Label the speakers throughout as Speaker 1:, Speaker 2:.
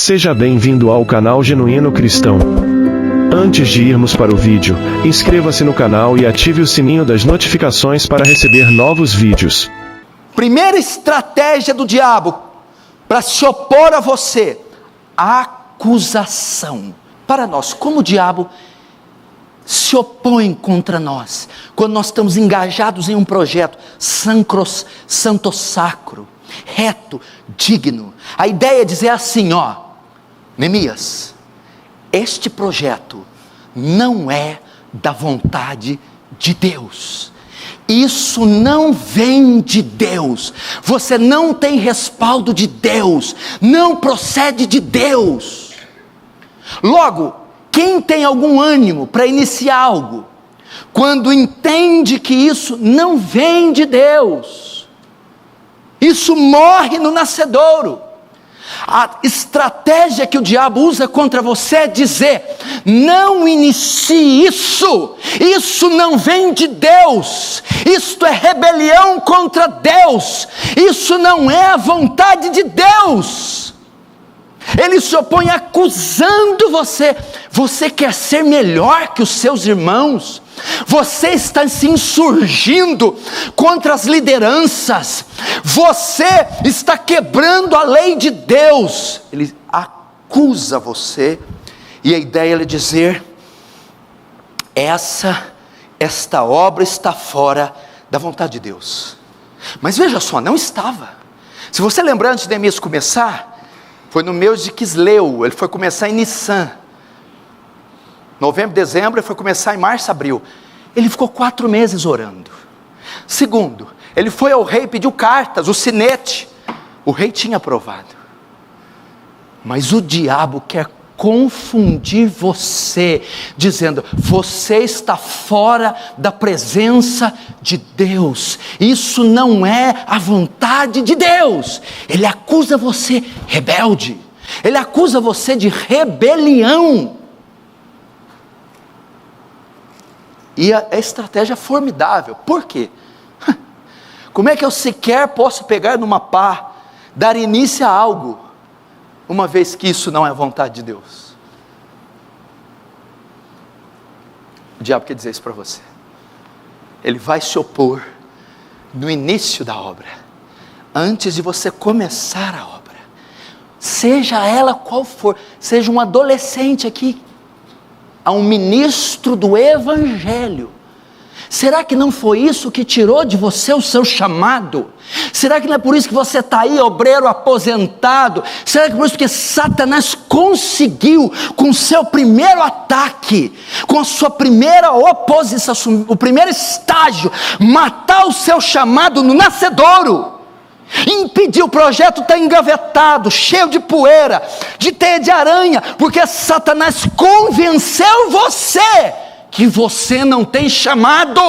Speaker 1: Seja bem-vindo ao canal Genuíno Cristão. Antes de irmos para o vídeo, inscreva-se no canal e ative o sininho das notificações para receber novos vídeos.
Speaker 2: Primeira estratégia do diabo para se opor a você: a acusação. Para nós, como o diabo se opõe contra nós quando nós estamos engajados em um projeto santo sacro, reto, digno. A ideia é dizer assim, Neemias, este projeto não é da vontade de Deus. Isso não vem de Deus. Você não tem respaldo de Deus. Não procede de Deus. Logo, quem tem algum ânimo para iniciar algo, quando entende que isso não vem de Deus, isso morre no nascedouro. A estratégia que o diabo usa contra você é dizer: não inicie isso não vem de Deus, isto é rebelião contra Deus, isso não é a vontade de Deus. Ele se opõe acusando você. Você quer ser melhor que os seus irmãos? Você está se insurgindo contra as lideranças. Você está quebrando a lei de Deus. Ele acusa você. E a ideia é dizer: esta obra está fora da vontade de Deus. Mas veja só, não estava. Se você lembrar, antes de Neemias começar, foi no mês de Quisleu. Ele foi começar em Nissan. Novembro, dezembro, ele foi começar em março, abril. Ele ficou 4 meses orando. Segundo, ele foi ao rei, pediu cartas, o sinete. O rei tinha aprovado. Mas o diabo quer confundir você, dizendo: você está fora da presença de Deus. Isso não é a vontade de Deus. Ele acusa você rebelde. Ele acusa você de rebelião. E a estratégia é formidável. Por quê? Como é que eu sequer posso pegar numa pá, dar início a algo, uma vez que isso não é a vontade de Deus? O diabo quer dizer isso para você. Ele vai se opor no início da obra, antes de você começar a obra, seja ela qual for. Seja um adolescente aqui, a um ministro do Evangelho. Será que não foi isso que tirou de você o seu chamado? Será que não é por isso que você está aí, obreiro aposentado? Será que é por isso que Satanás conseguiu, com o seu primeiro ataque, com a sua primeira oposição, o primeiro estágio, matar o seu chamado no nascedouro? Impedir, o projeto está engavetado, cheio de poeira, de teia de aranha, porque Satanás convenceu você que você não tem chamado,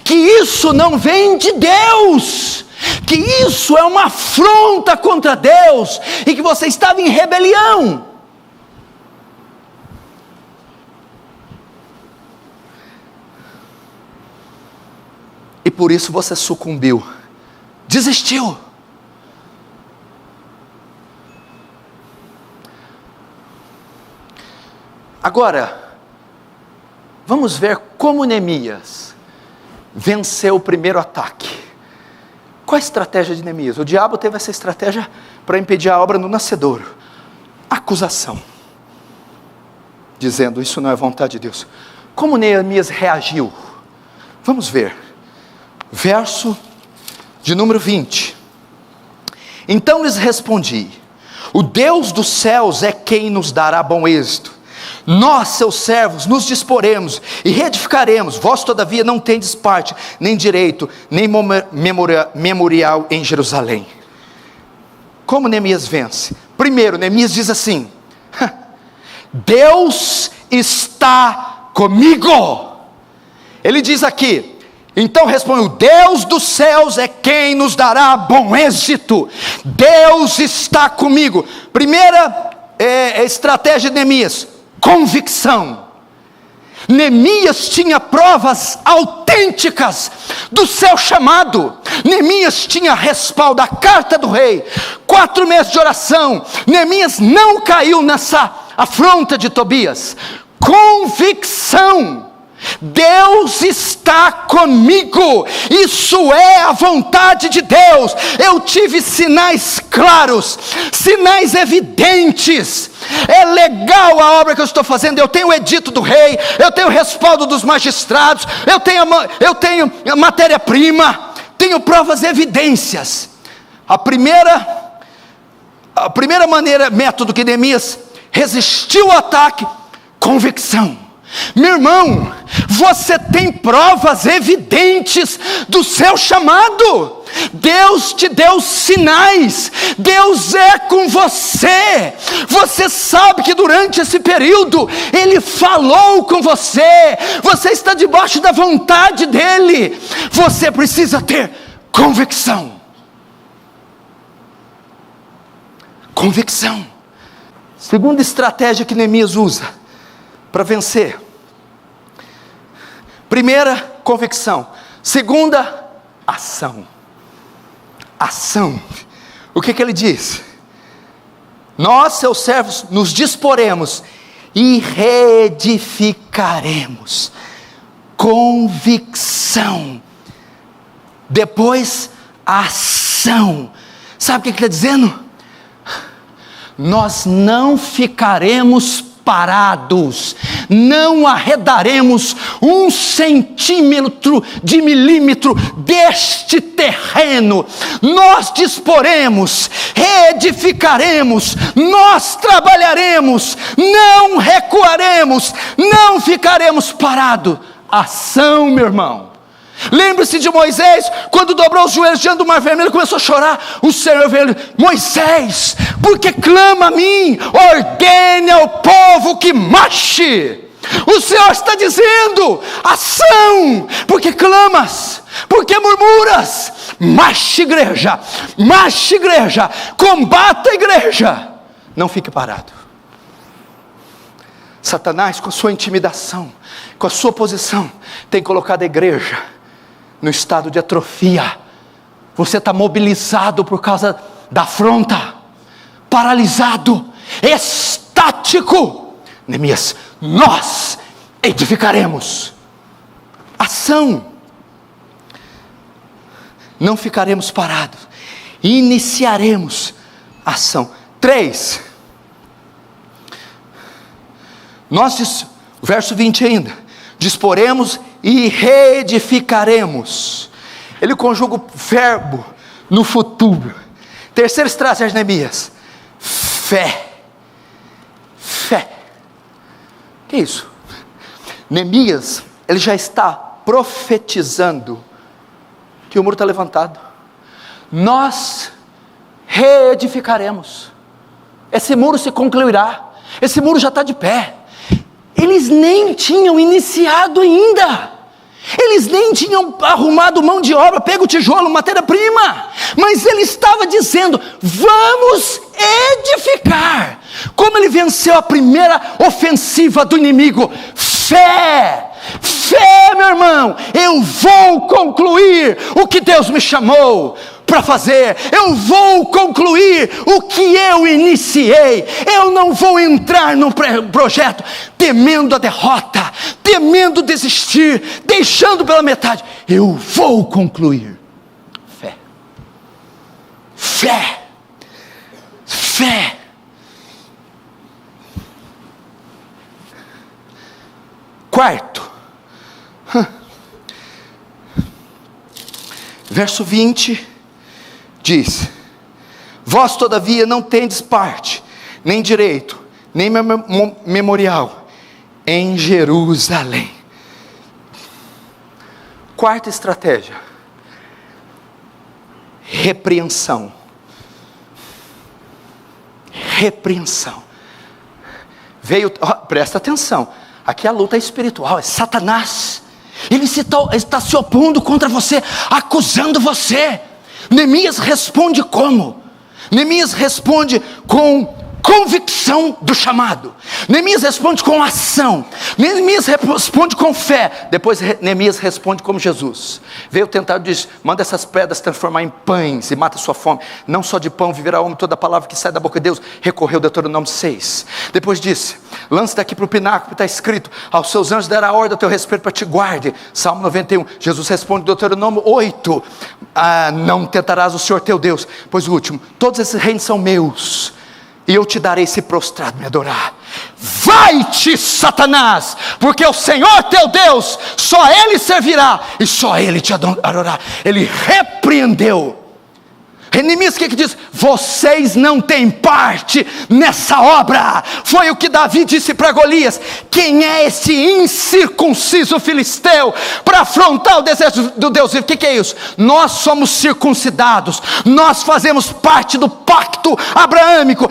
Speaker 2: que isso não vem de Deus, que isso é uma afronta contra Deus, e que você estava em rebelião. E por isso você sucumbiu, desistiu. Agora, vamos ver como Neemias venceu o primeiro ataque. Qual a estratégia de Neemias? O diabo teve essa estratégia para impedir a obra no nascedouro. Acusação, dizendo: isso não é vontade de Deus. Como Neemias reagiu? Vamos ver. Verso de número 20. Então lhes respondi: o Deus dos céus é quem nos dará bom êxito. Nós, seus servos, nos disporemos e reedificaremos. Vós, todavia, não tendes parte, nem direito, nem memorial em Jerusalém. Como Neemias vence? Primeiro, Neemias diz assim: Deus está comigo. Ele diz aqui: então responde: o Deus dos céus é quem nos dará bom êxito. Deus está comigo. Primeira estratégia de Neemias: convicção. Neemias tinha provas autênticas do seu chamado. Neemias tinha respaldo, a carta do rei, 4 meses de oração. Neemias não caiu nessa afronta de Tobias. Convicção: Deus está comigo, isso é a vontade de Deus. Eu tive sinais claros, sinais evidentes. É legal a obra que eu estou fazendo. Eu tenho o edito do rei, eu tenho o respaldo dos magistrados, eu tenho a matéria-prima, tenho provas e evidências. A primeira método que Neemias resistiu ao ataque: convicção. Meu irmão, você tem provas evidentes do seu chamado. Deus te deu sinais. Deus é com você. Você sabe que durante esse período Ele falou com você. Você está debaixo da vontade dEle. Você precisa ter convicção. Convicção. Segunda estratégia que Neemias usa para vencer: primeira, convicção. Segunda, ação. Ação. O que ele diz? Nós, seus servos, nos disporemos e reedificaremos. Convicção. Depois, ação. Sabe o que ele está dizendo? Nós não ficaremos parados, não arredaremos 1 centímetro de milímetro deste terreno. Nós disporemos, reedificaremos, nós trabalharemos, não recuaremos, não ficaremos parados. Ação, meu irmão. Lembre-se de Moisés, quando dobrou os joelhos diante do mar vermelho, começou a chorar. O Senhor veio: Moisés, porque clama a mim? Ordene ao povo que marche. O Senhor está dizendo: ação, porque clamas, porque murmuras. Marche, igreja, marche, igreja, combata a igreja, não fique parado. Satanás, com a sua intimidação, com a sua oposição, tem colocado a igreja no estado de atrofia. Você está mobilizado por causa da afronta, paralisado, estático. Neemias: nós edificaremos. Ação. Não ficaremos parados, iniciaremos ação. 3. Verso 20 ainda: disporemos e reedificaremos. Ele conjuga o verbo no futuro. Terceira estratégia de Neemias: fé. Fé. Que isso? Neemias, ele já está profetizando que o muro está levantado. Nós reedificaremos. Esse muro se concluirá. Esse muro já está de pé. Eles nem tinham iniciado ainda. Eles nem tinham arrumado mão de obra, pego o tijolo, matéria-prima. Mas ele estava dizendo: vamos edificar. Como ele venceu a primeira ofensiva do inimigo? Fé. Fé, meu irmão. Eu vou concluir o que Deus me chamou para fazer. Eu vou concluir o que eu iniciei. Eu não vou entrar num projeto temendo a derrota, temendo desistir, deixando pela metade. Eu vou concluir. Fé. Fé. Fé. Quarto, verso 20 diz: vós todavia não tendes parte, nem direito, nem memorial em Jerusalém. Quarta estratégia: repreensão. Repreensão. Presta atenção, aqui a luta é espiritual, é Satanás. Ele está se opondo contra você, acusando você. Neemias responde como? Neemias responde com convicção do chamado. Neemias responde com ação. Neemias responde com fé. Depois Neemias responde como Jesus. Veio tentar e diz: manda essas pedras transformar em pães e mata a sua fome. Não só de pão viverá o homem, toda palavra que sai da boca de Deus. Recorreu Deuteronômio 6. Depois disse: lance daqui para o pináculo, está escrito: aos seus anjos dará ordem a teu respeito para te guarde. Salmo 91. Jesus responde Deuteronômio 8. Não tentarás o Senhor teu Deus. Pois o último: todos esses reinos são meus, e eu te darei se prostrado me adorar. Vai-te, Satanás, porque o Senhor teu Deus, só Ele servirá, e só Ele te adorará. Ele repreendeu. Neemias, o que diz? Vocês não têm parte nessa obra. Foi o que Davi disse para Golias: quem é esse incircunciso filisteu para afrontar o desejo do Deus vivo? O que é isso? Nós somos circuncidados, nós fazemos parte do pacto abraâmico,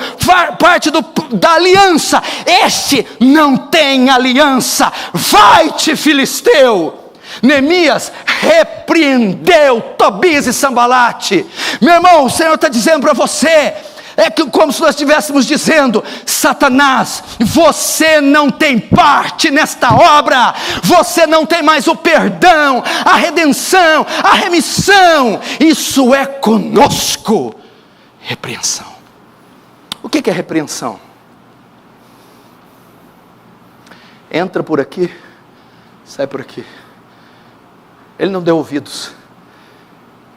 Speaker 2: parte da aliança. Este não tem aliança. Vai-te, filisteu. Neemias repreendeu Tobias e Sambalate. Meu irmão, o Senhor está dizendo para você, é que como se nós estivéssemos dizendo: Satanás, você não tem parte nesta obra, você não tem mais o perdão, a redenção, a remissão, isso é conosco. Repreensão. O que é repreensão? Entra por aqui, sai por aqui. Ele não deu ouvidos,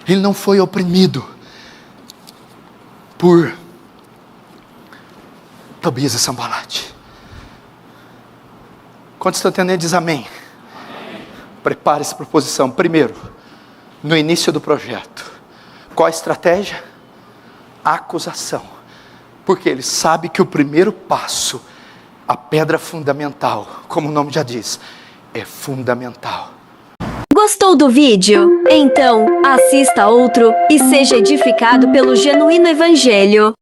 Speaker 2: ele não foi oprimido por Tobias e Sambalate. Quando estão entendendo, diz amém. Prepare-se para a posição. Primeiro, no início do projeto, qual a estratégia? A acusação, porque ele sabe que o primeiro passo, a pedra fundamental, como o nome já diz, é fundamental.
Speaker 3: Gostou do vídeo? Então, assista outro e seja edificado pelo Genuíno Evangelho.